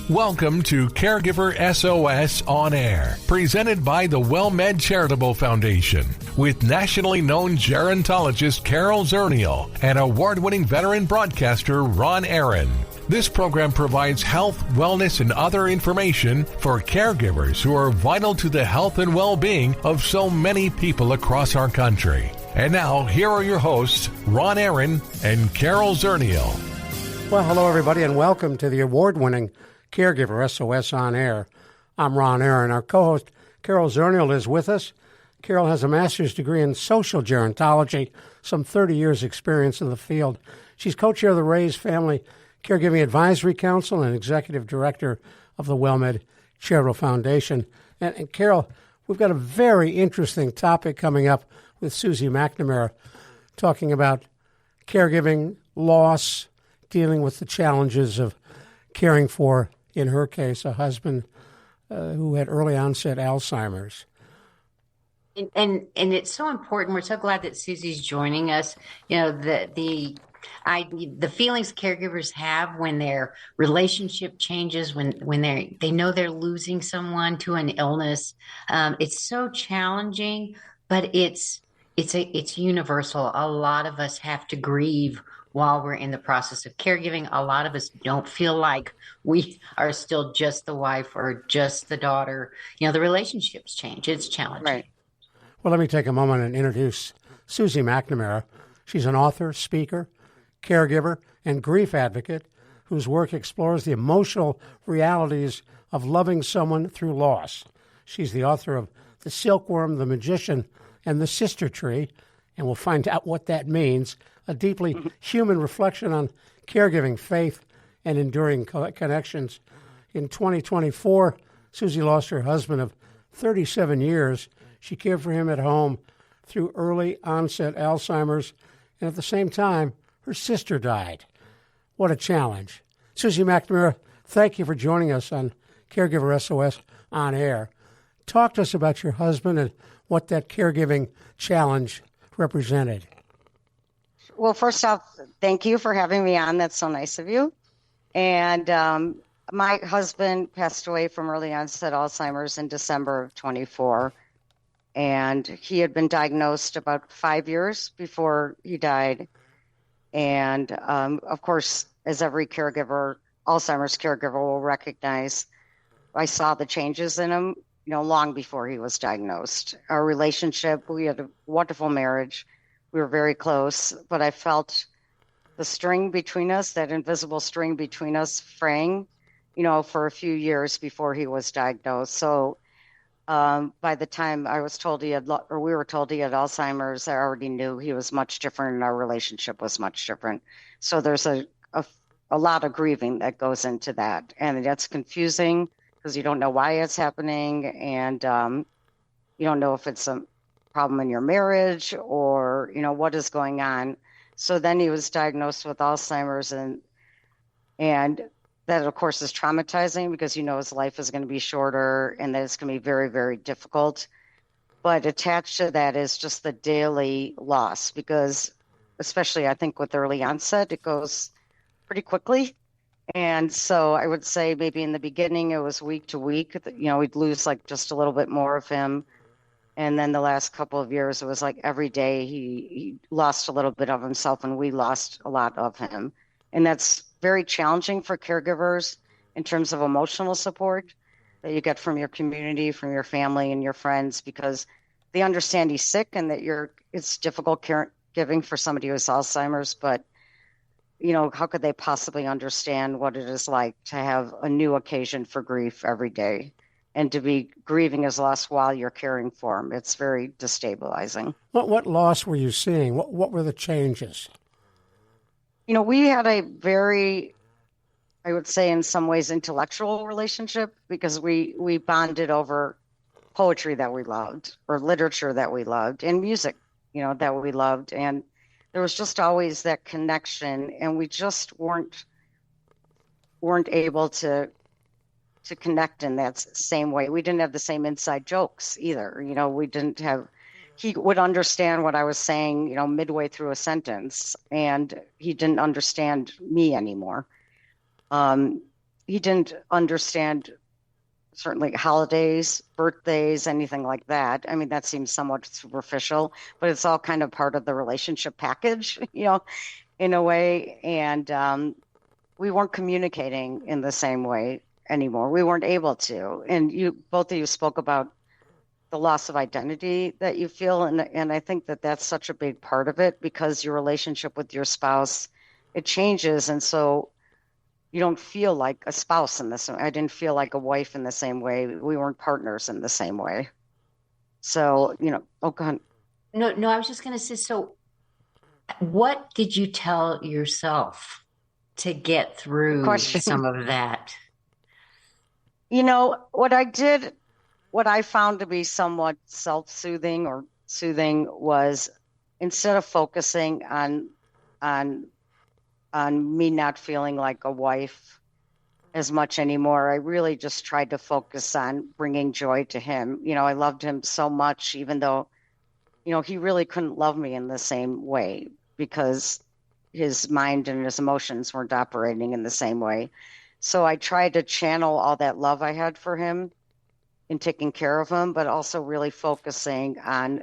Welcome to Caregiver SOS On Air, presented by the WellMed Charitable Foundation, with nationally known gerontologist Carol Zernial and award-winning veteran broadcaster Ron Aaron. This program provides health, wellness, and other information for caregivers who are vital to the health and well-being of so many people across our country. And now, here are your hosts, Ron Aaron and Carol Zernial. Well, hello, everybody, and welcome to the award-winning Caregiver SOS On Air. I'm Ron Aaron. Our co-host, Carol Zernial, is with us. Carol has a master's degree in social gerontology, some 30 years' experience in the field. She's co-chair of the Raise Family Caregiving Advisory Council and executive director of the WellMed Charitable Foundation. And Carol, we've got a very interesting topic coming up with Suzy McNamara, talking about caregiving, loss, dealing with the challenges of caring for, in her case, a husband who had early-onset Alzheimer's. And it's so important. We're so glad that Suzy's joining us. You know, the feelings caregivers have when their relationship changes, when they know they're losing someone to an illness. It's so challenging, but it's universal. A lot of us have to grieve while we're in the process of caregiving. A lot of us don't feel like we are still just the wife or just the daughter. You know, the relationships change. It's challenging. Right. Well, let me take a moment and introduce Suzy McNamara. She's an author, speaker, caregiver, and grief advocate whose work explores the emotional realities of loving someone through loss. She's the author of The Silkworm, The Magician, and The Sister Tree, and we'll find out what that means. A deeply human reflection on caregiving, faith, and enduring connections. In 2024, Suzy lost her husband of 37 years. She cared for him at home through early-onset Alzheimer's, and at the same time, her sister died. What a challenge. Suzy McNamara, thank you for joining us on Caregiver SOS On Air. Talk to us about your husband and what that caregiving challenge represented. Well, first off, thank you for having me on. That's so nice of you. And my husband passed away from early onset Alzheimer's in December of 24. And he had been diagnosed about 5 years before he died. And of course, as every caregiver, Alzheimer's caregiver will recognize, I saw the changes in him, long before he was diagnosed. Our relationship, we had a wonderful marriage. We were very close, but I felt the string between us, that invisible string between us, fraying, for a few years before he was diagnosed. So by the time we were told he had Alzheimer's, I already knew he was much different and our relationship was much different. So there's a lot of grieving that goes into that. And that's confusing because you don't know why it's happening, and you don't know if it's a problem in your marriage or, what is going on. So then he was diagnosed with Alzheimer's, and that, of course, is traumatizing because his life is going to be shorter and that it's going to be very, very difficult. But attached to that is just the daily loss, because especially I think with early onset, it goes pretty quickly. And so I would say maybe in the beginning it was week to week, we'd lose like just a little bit more of him. And then the last couple of years, it was like every day he lost a little bit of himself and we lost a lot of him. And that's very challenging for caregivers in terms of emotional support that you get from your community, from your family and your friends, because they understand he's sick and that it's difficult caregiving for somebody who has Alzheimer's, but how could they possibly understand what it is like to have a new occasion for grief every day and to be grieving his loss while you're caring for him? It's very destabilizing. What loss were you seeing? What were the changes? We had a very, I would say in some ways, intellectual relationship because we bonded over poetry that we loved or literature that we loved and music, that we loved. And there was just always that connection, and we just weren't able to connect in that same way. We didn't have the same inside jokes either. We didn't have, he would understand what I was saying, midway through a sentence, and he didn't understand me anymore. he didn't understand certainly holidays, birthdays, anything like that. I mean, that seems somewhat superficial, but it's all kind of part of the relationship package, in a way. And we weren't communicating in the same way anymore. We weren't able to. And both of you spoke about the loss of identity that you feel. And I think that that's such a big part of it, because your relationship with your spouse, it changes. And so you don't feel like a spouse in this way. I didn't feel like a wife in the same way. We weren't partners in the same way. So, oh, go ahead. No, I was just going to say, so what did you tell yourself to get through some of that? What I found to be somewhat self-soothing or soothing was, instead of focusing on me not feeling like a wife as much anymore, I really just tried to focus on bringing joy to him. I loved him so much, even though, he really couldn't love me in the same way, because his mind and his emotions weren't operating in the same way. So I tried to channel all that love I had for him in taking care of him, but also really focusing on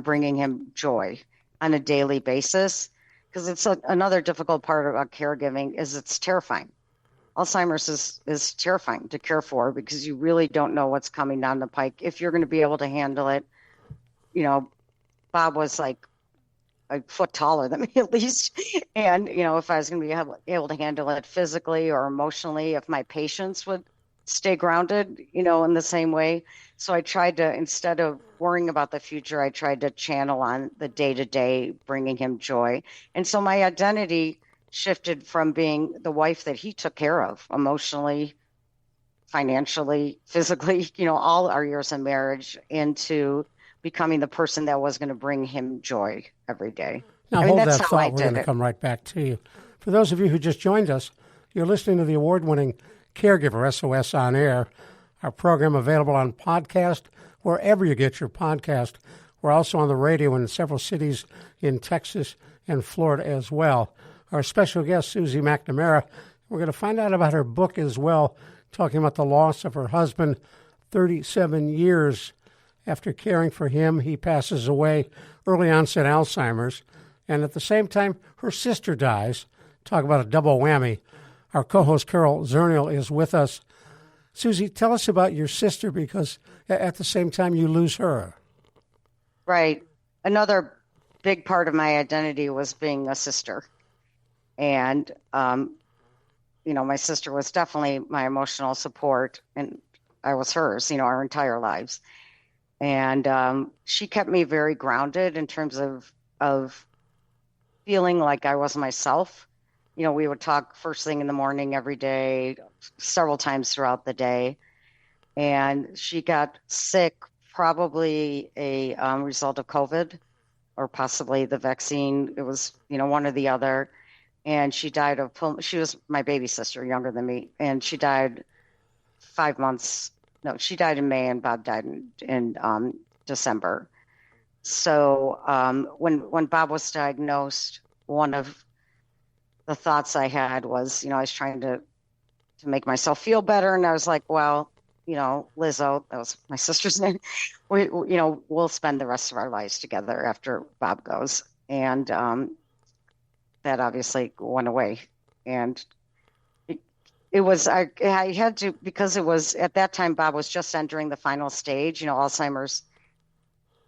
bringing him joy on a daily basis. Because it's another difficult part about caregiving is it's terrifying. Alzheimer's is terrifying to care for, because you really don't know what's coming down the pike, if you're going to be able to handle it. Bob was like a foot taller than me at least. And, if I was going to be able to handle it physically or emotionally, if my patience would stay grounded, in the same way. So I tried to, instead of worrying about the future, I tried to channel on the day-to-day, bringing him joy. And so my identity shifted from being the wife that he took care of emotionally, financially, physically, all our years of marriage, into becoming the person that was going to bring him joy every day. Now, hold that thought. We're going to come right back to you. For those of you who just joined us, you're listening to the award-winning Caregiver SOS on Air, our program available on podcast, wherever you get your podcast. We're also on the radio in several cities in Texas and Florida as well. Our special guest, Suzy McNamara, we're going to find out about her book as well, talking about the loss of her husband 37 years after caring for him. He passes away, early-onset Alzheimer's, and at the same time, her sister dies. Talk about a double whammy. Our co-host, Carol Zernial, is with us. Suzy, tell us about your sister, because at the same time, you lose her. Right. Another big part of my identity was being a sister. And, my sister was definitely my emotional support, and I was hers, our entire lives. And she kept me very grounded in terms of feeling like I was myself. We would talk first thing in the morning every day, several times throughout the day. And she got sick, probably a result of COVID, or possibly the vaccine. It was, one or the other. And she died she was my baby sister, younger than me. And she died 5 months. No, she died in May, and Bob died in December. So when Bob was diagnosed, one of the thoughts I had was, I was trying to make myself feel better. And I was like, well, Lizzo, that was my sister's name. We'll spend the rest of our lives together after Bob goes. And that obviously went away. And it was, I had to, because it was, at that time, Bob was just entering the final stage. Alzheimer's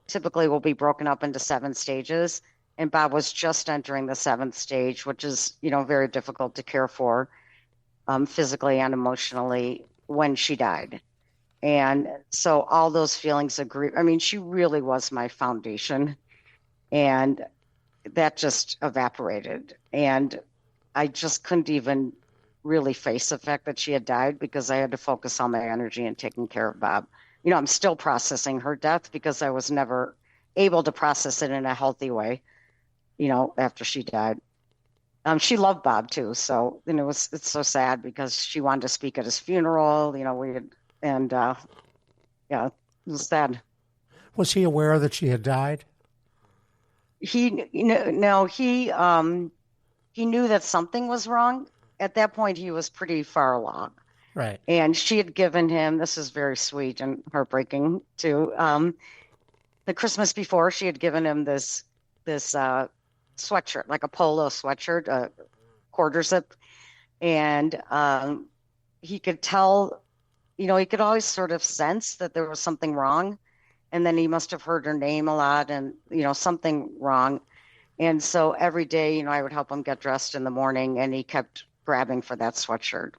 typically will be broken up into 7 stages. And Bob was just entering the 7th stage, which is, very difficult to care for physically and emotionally when she died. And so all those feelings of grief, she really was my foundation. And that just evaporated. And I just couldn't even really face the fact that she had died, because I had to focus all my energy in taking care of Bob. I'm still processing her death, because I was never able to process it in a healthy way, after she died. She loved Bob too. So, it's so sad, because she wanted to speak at his funeral, it was sad. Was he aware that she had died? He knew that something was wrong. At that point, he was pretty far along. Right. And she had given him, this is very sweet and heartbreaking too. The Christmas before, she had given him this sweatshirt, like a polo sweatshirt, a quarter zip. And he could tell, he could always sort of sense that there was something wrong. And then he must have heard her name a lot and, something wrong. And so every day, I would help him get dressed in the morning, and he kept grabbing for that sweatshirt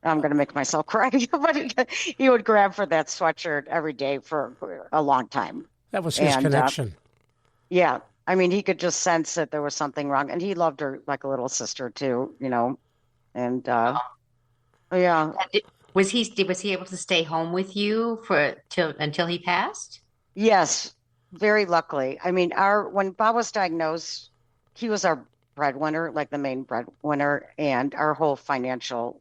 I'm going to make myself cry, but he would grab for that sweatshirt every day for a long time. That was his connection. Yeah. I mean, he could just sense that there was something wrong, and he loved her like a little sister too, and yeah. Was he able to stay home with you until he passed? Yes, very luckily. I mean, when Bob was diagnosed, he was our breadwinner, like the main breadwinner, and our whole financial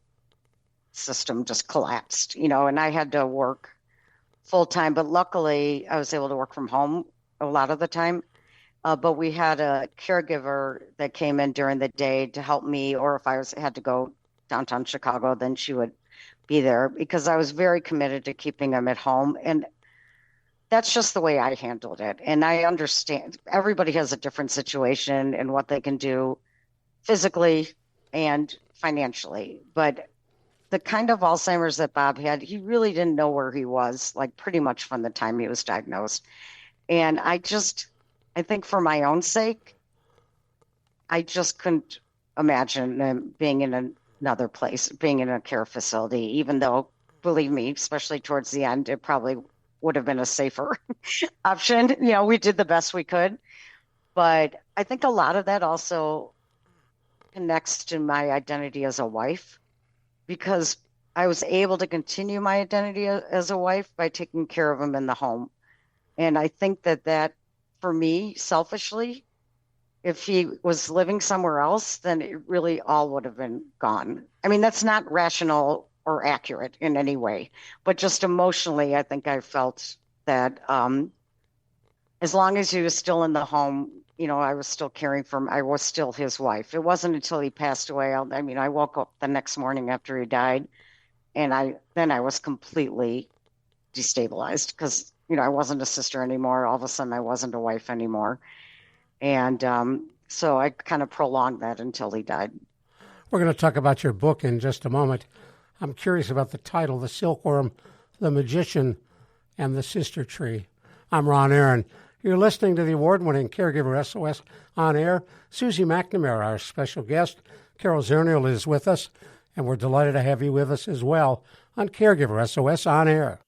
system just collapsed, and I had to work full time, but luckily I was able to work from home a lot of the time. But we had a caregiver that came in during the day to help me, or if I had to go downtown Chicago, then she would be there, because I was very committed to keeping him at home. And that's just the way I handled it. And I understand everybody has a different situation and what they can do physically and financially. But the kind of Alzheimer's that Bob had, he really didn't know where he was, like pretty much from the time he was diagnosed. And I think for my own sake, I just couldn't imagine him being in another place, being in a care facility, even though, believe me, especially towards the end, it probably would have been a safer option. We did the best we could. But I think a lot of that also connects to my identity as a wife, because I was able to continue my identity as a wife by taking care of him in the home. And I think that for me, selfishly, if he was living somewhere else, then it really all would have been gone. I mean, that's not rational or accurate in any way, but just emotionally, I think I felt that as long as he was still in the home, I was still caring for him. I was still his wife. It wasn't until he passed away. I woke up the next morning after he died, and I was completely destabilized, because, I wasn't a sister anymore. All of a sudden, I wasn't a wife anymore. And so I kind of prolonged that until he died. We're going to talk about your book in just a moment. I'm curious about the title, The Silkworm, The Magician, and the Sister Tree. I'm Ron Aaron. You're listening to the award-winning Caregiver SOS on air. Suzy McNamara, our special guest. Carol Zernial is with us, and we're delighted to have you with us as well on Caregiver SOS on air.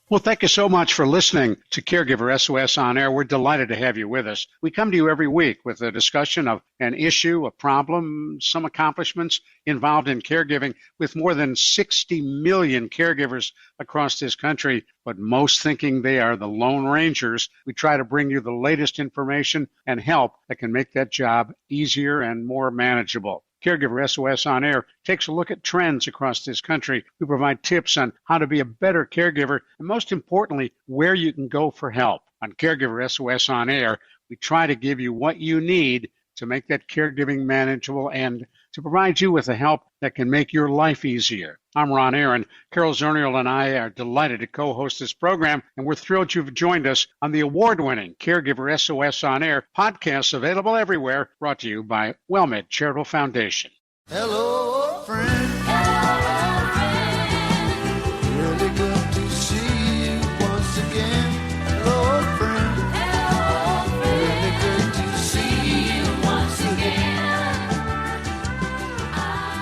Well, thank you so much for listening to Caregiver SOS on air. We're delighted to have you with us. We come to you every week with a discussion of an issue, a problem, some accomplishments involved in caregiving, with more than 60 million caregivers across this country, but most thinking they are the Lone Rangers. We try to bring you the latest information and help that can make that job easier and more manageable. Caregiver SOS on air takes a look at trends across this country. We provide tips on how to be a better caregiver, and most importantly, where you can go for help. On Caregiver SOS on air, we try to give you what you need to make that caregiving manageable and to provide you with the help that can make your life easier. I'm Ron Aaron. Carol Zernial and I are delighted to co-host this program, and we're thrilled you've joined us on the award-winning Caregiver SOS on Air podcasts available everywhere, brought to you by WellMed Charitable Foundation. Hello, friend. Hello, friend. Really good to see you once again. Hello, friend. Hello, friend. Really good to see you once again.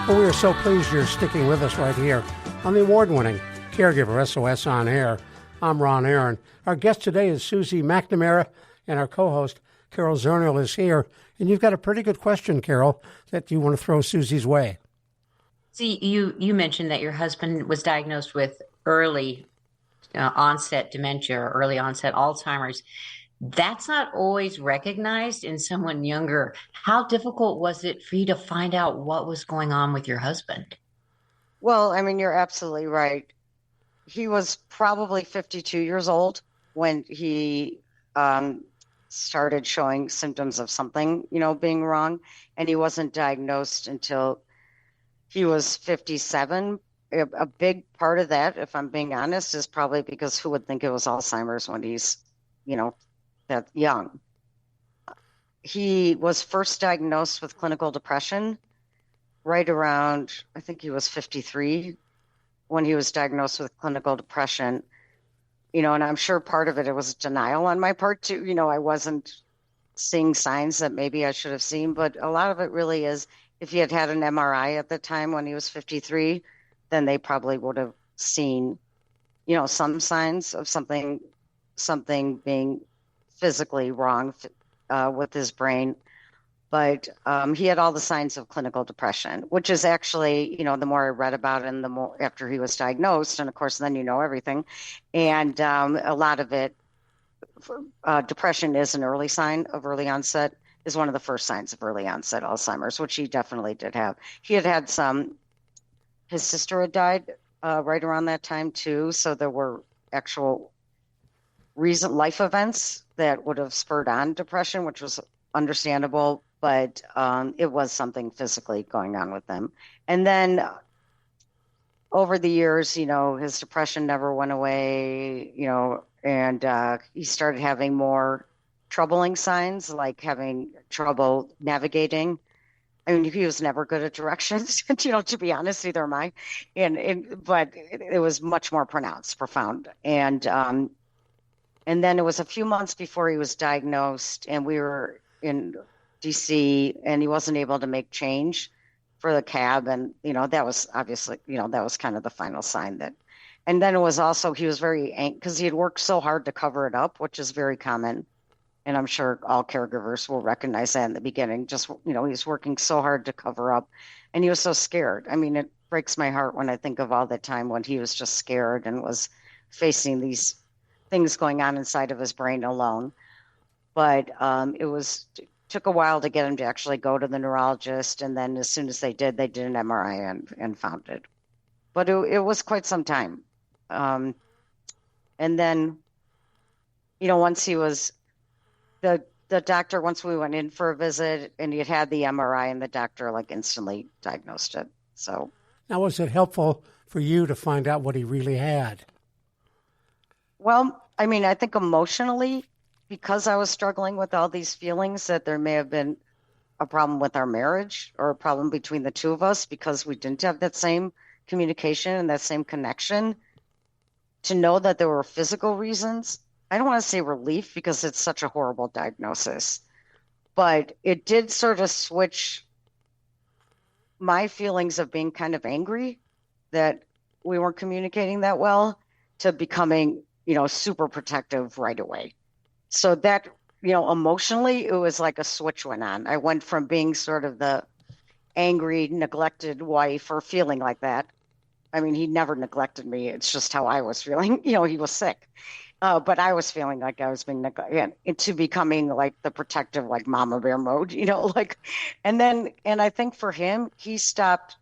Well, we are so pleased you're sticking with us right here on the award-winning Caregiver SOS on air. I'm Ron Aaron. Our guest today is Suzy McNamara, and our co-host, Carol Zernial, is here. And you've got a pretty good question, Carol, that you want to throw Suzy's way. See, you mentioned that your husband was diagnosed with early onset dementia or early onset Alzheimer's. That's not always recognized in someone younger. How difficult was it for you to find out what was going on with your husband? Well, I mean, you're absolutely right. He was probably 52 years old when he started showing symptoms of something, being wrong. And he wasn't diagnosed until he was 57. A big part of that, if I'm being honest, is probably because who would think it was Alzheimer's when he's, that young? He was first diagnosed with clinical depression right around, I think he was 53 when he was diagnosed with clinical depression. And I'm sure part of it was denial on my part too. I wasn't seeing signs that maybe I should have seen, but a lot of it really is if he had an MRI at the time when he was 53, then they probably would have seen, some signs of something being physically wrong with his brain. But he had all the signs of clinical depression, which is actually, the more I read about it and the more after he was diagnosed, and of course, then everything. And a lot of it, depression is an early sign of early onset, is one of the first signs of early onset Alzheimer's, which he definitely did have. He had his sister had died right around that time too. So there were actual recent life events that would have spurred on depression, which was understandable, but it was something physically going on with them. And then over the years, his depression never went away, and he started having more troubling signs, like having trouble navigating. I mean, he was never good at directions, to be honest, neither am I. But it was much more pronounced, profound. And then it was a few months before he was diagnosed, and we were in DC, and he wasn't able to make change for the cab. And, that was obviously, that was kind of the final sign that. And then it was also, he was very angry because he had worked so hard to cover it up, which is very common. And I'm sure all caregivers will recognize that in the beginning. Just, he was working so hard to cover up, and he was so scared. I mean, it breaks my heart when I think of all the time when he was just scared and was facing these things going on inside of his brain alone. But took a while to get him to actually go to the neurologist. And then as soon as they did an MRI and found it. But it was quite some time. And then, once he was, the doctor, once we went in for a visit and he had the MRI, and the doctor instantly diagnosed it. So now, was it helpful for you to find out what he really had? Well, I mean, I think emotionally, because I was struggling with all these feelings that there may have been a problem with our marriage or a problem between the two of us because we didn't have that same communication and that same connection, to know that there were physical reasons. I don't want to say relief because it's such a horrible diagnosis, but it did sort of switch my feelings of being kind of angry that we weren't communicating that well to becoming, super protective right away. So that, emotionally, it was like a switch went on. I went from being sort of the angry, neglected wife or feeling like that. I mean, he never neglected me. It's just how I was feeling. He was sick. But I was feeling like I was being neglected, into becoming like the protective, like mama bear mode, and I think for him, he stopped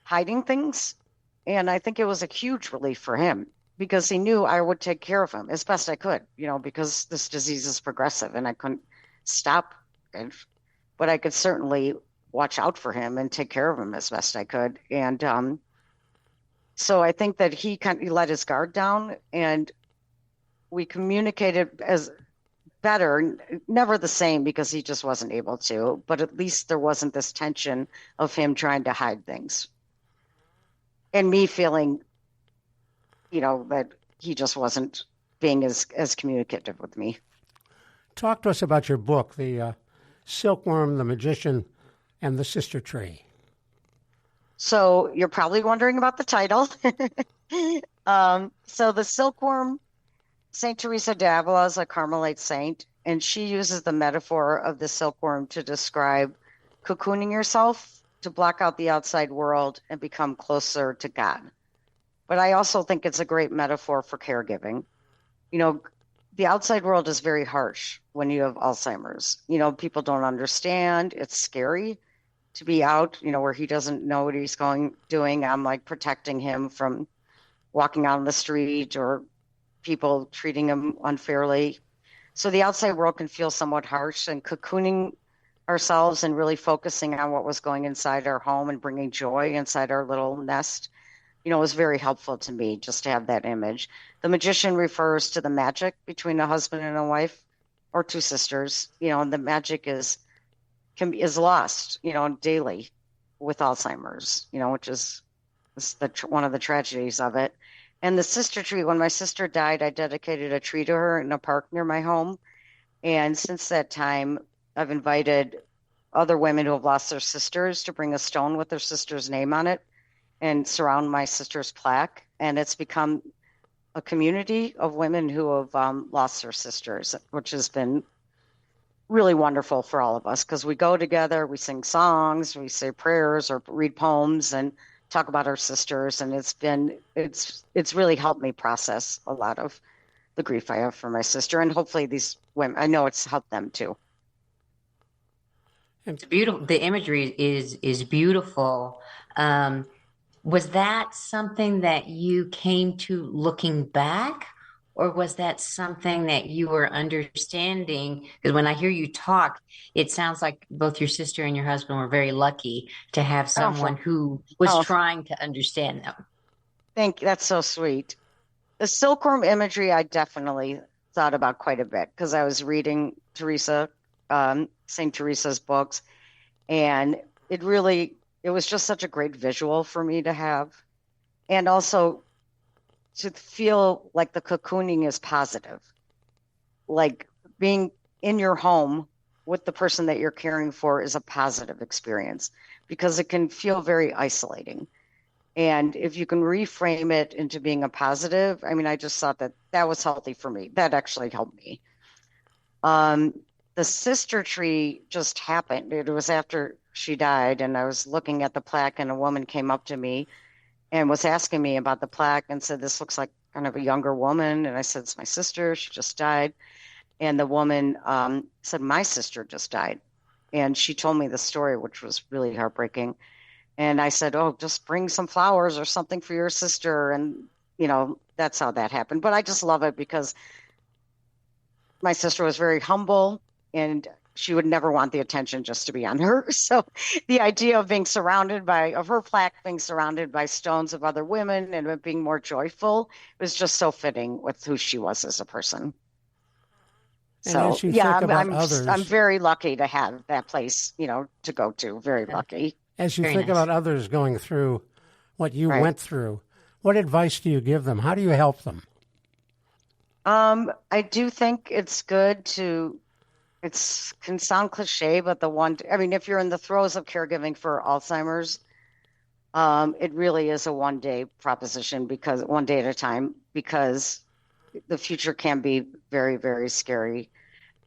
hiding things. And I think it was a huge relief for him because he knew I would take care of him as best I could, because this disease is progressive and I couldn't stop it, but I could certainly watch out for him and take care of him as best I could. And so I think that he let his guard down, and we communicated as better, never the same because he just wasn't able to, but at least there wasn't this tension of him trying to hide things and me feeling, that he just wasn't being as communicative with me. Talk to us about your book, The Silkworm, the Magician, and the Sister Tree. So you're probably wondering about the title. So the Silkworm, St. Teresa d'Avila is a Carmelite saint, and she uses the metaphor of the silkworm to describe cocooning yourself to block out the outside world and become closer to God. But I also think it's a great metaphor for caregiving. The outside world is very harsh when you have Alzheimer's. People don't understand. It's scary to be out, where he doesn't know what he's doing. I'm like protecting him from walking out on the street or people treating him unfairly. So the outside world can feel somewhat harsh, and cocooning ourselves and really focusing on what was going inside our home and bringing joy inside our little nest, was very helpful to me just to have that image. The magician refers to the magic between a husband and a wife or two sisters, and the magic is lost, daily with Alzheimer's, which is one of the tragedies of it. And the sister tree, when my sister died, I dedicated a tree to her in a park near my home. And since that time, I've invited other women who have lost their sisters to bring a stone with their sister's name on it and surround my sister's plaque. And it's become a community of women who have lost their sisters, which has been really wonderful for all of us, because we go together, we sing songs, we say prayers or read poems and talk about our sisters. And it's really helped me process a lot of the grief I have for my sister. And hopefully these women, I know it's helped them too. It's beautiful. The imagery is beautiful. Was that something that you came to looking back, or was that something that you were understanding? Because when I hear you talk, it sounds like both your sister and your husband were very lucky to have someone who was trying to understand them. Thank you. That's so sweet. The silkworm imagery, I definitely thought about quite a bit because I was reading St. Teresa's books, and it was just such a great visual for me to have. And also to feel like the cocooning is positive, like being in your home with the person that you're caring for is a positive experience, because it can feel very isolating. And if you can reframe it into being a positive, I just thought that was healthy for me. That actually helped me. The sister tree just happened. It was after she died, and I was looking at the plaque, and a woman came up to me and was asking me about the plaque and said, "This looks like kind of a younger woman." And I said, "It's my sister. She just died." And the woman said, "My sister just died." And she told me the story, which was really heartbreaking. And I said, "Oh, just bring some flowers or something for your sister." And, that's how that happened. But I just love it because my sister was very humble, and she would never want the attention just to be on her. So the idea of her plaque being surrounded by stones of other women and it being more joyful was just so fitting with who she was as a person. And so others, I'm very lucky to have that place, to go to. Very lucky. As you think about others going through what you went through, what advice do you give them? How do you help them? I do think it's good can sound cliche, but if you're in the throes of caregiving for Alzheimer's, it really is a one-day proposition, because one day at a time, because the future can be very, very scary.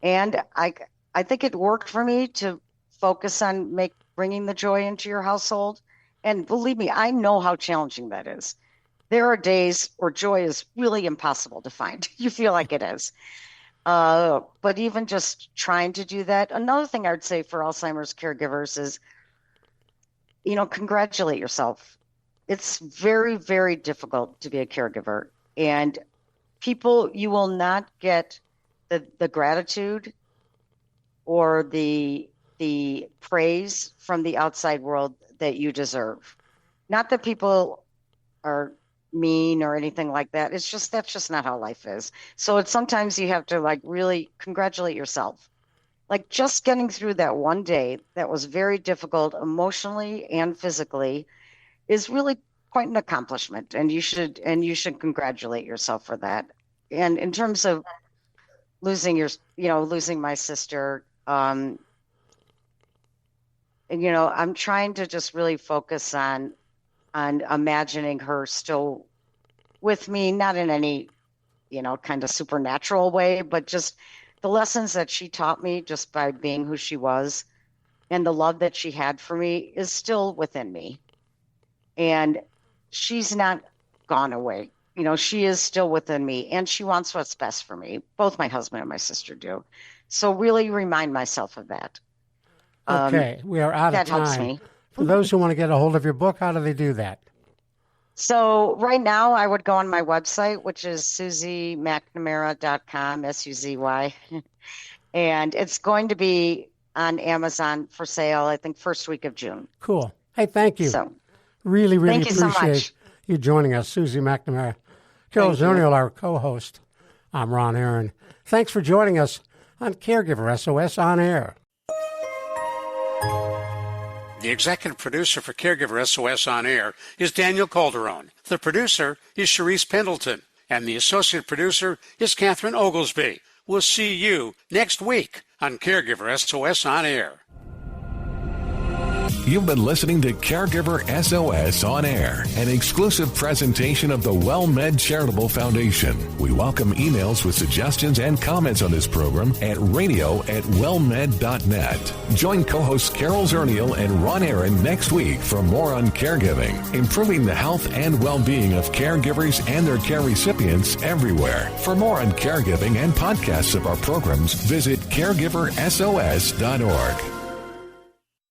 And I think it worked for me to focus on bringing the joy into your household. And believe me, I know how challenging that is. There are days where joy is really impossible to find. You feel like it is. But even just trying to do that. Another thing I would say for Alzheimer's caregivers is, congratulate yourself. It's very, very difficult to be a caregiver. And you will not get the gratitude or the praise from the outside world that you deserve. Not that people are mean or anything like that. That's just not how life is. So sometimes you have to really congratulate yourself. Just getting through that one day that was very difficult emotionally and physically is really quite an accomplishment, and you should congratulate yourself for that. And in terms of losing my sister, I'm trying to just really focus on imagining her still with me, not in any, kind of supernatural way, but just the lessons that she taught me just by being who she was, and the love that she had for me is still within me. And she's not gone away. She is still within me, and she wants what's best for me. Both my husband and my sister do. So really remind myself of that. Okay, we are out of time. That helps me. For those who want to get a hold of your book, how do they do that? So right now I would go on my website, which is SuzyMcNamara.com, SUZY. And it's going to be on Amazon for sale, I think, first week of June. Cool. Hey, thank you. So really thank you appreciate so much. you joining us, Suzy McNamara. Carol Zernial, our co-host. I'm Ron Aaron. Thanks for joining us on Caregiver SOS On Air. The executive producer for Caregiver SOS On Air is Daniel Calderon. The producer is Sharice Pendleton. And the associate producer is Catherine Oglesby. We'll see you next week on Caregiver SOS On Air. You've been listening to Caregiver SOS On Air, an exclusive presentation of the WellMed Charitable Foundation. We welcome emails with suggestions and comments on this program at radio@wellmed.net. Join co-hosts Carol Zernial and Ron Aaron next week for more on caregiving, improving the health and well-being of caregivers and their care recipients everywhere. For more on caregiving and podcasts of our programs, visit caregiversos.org.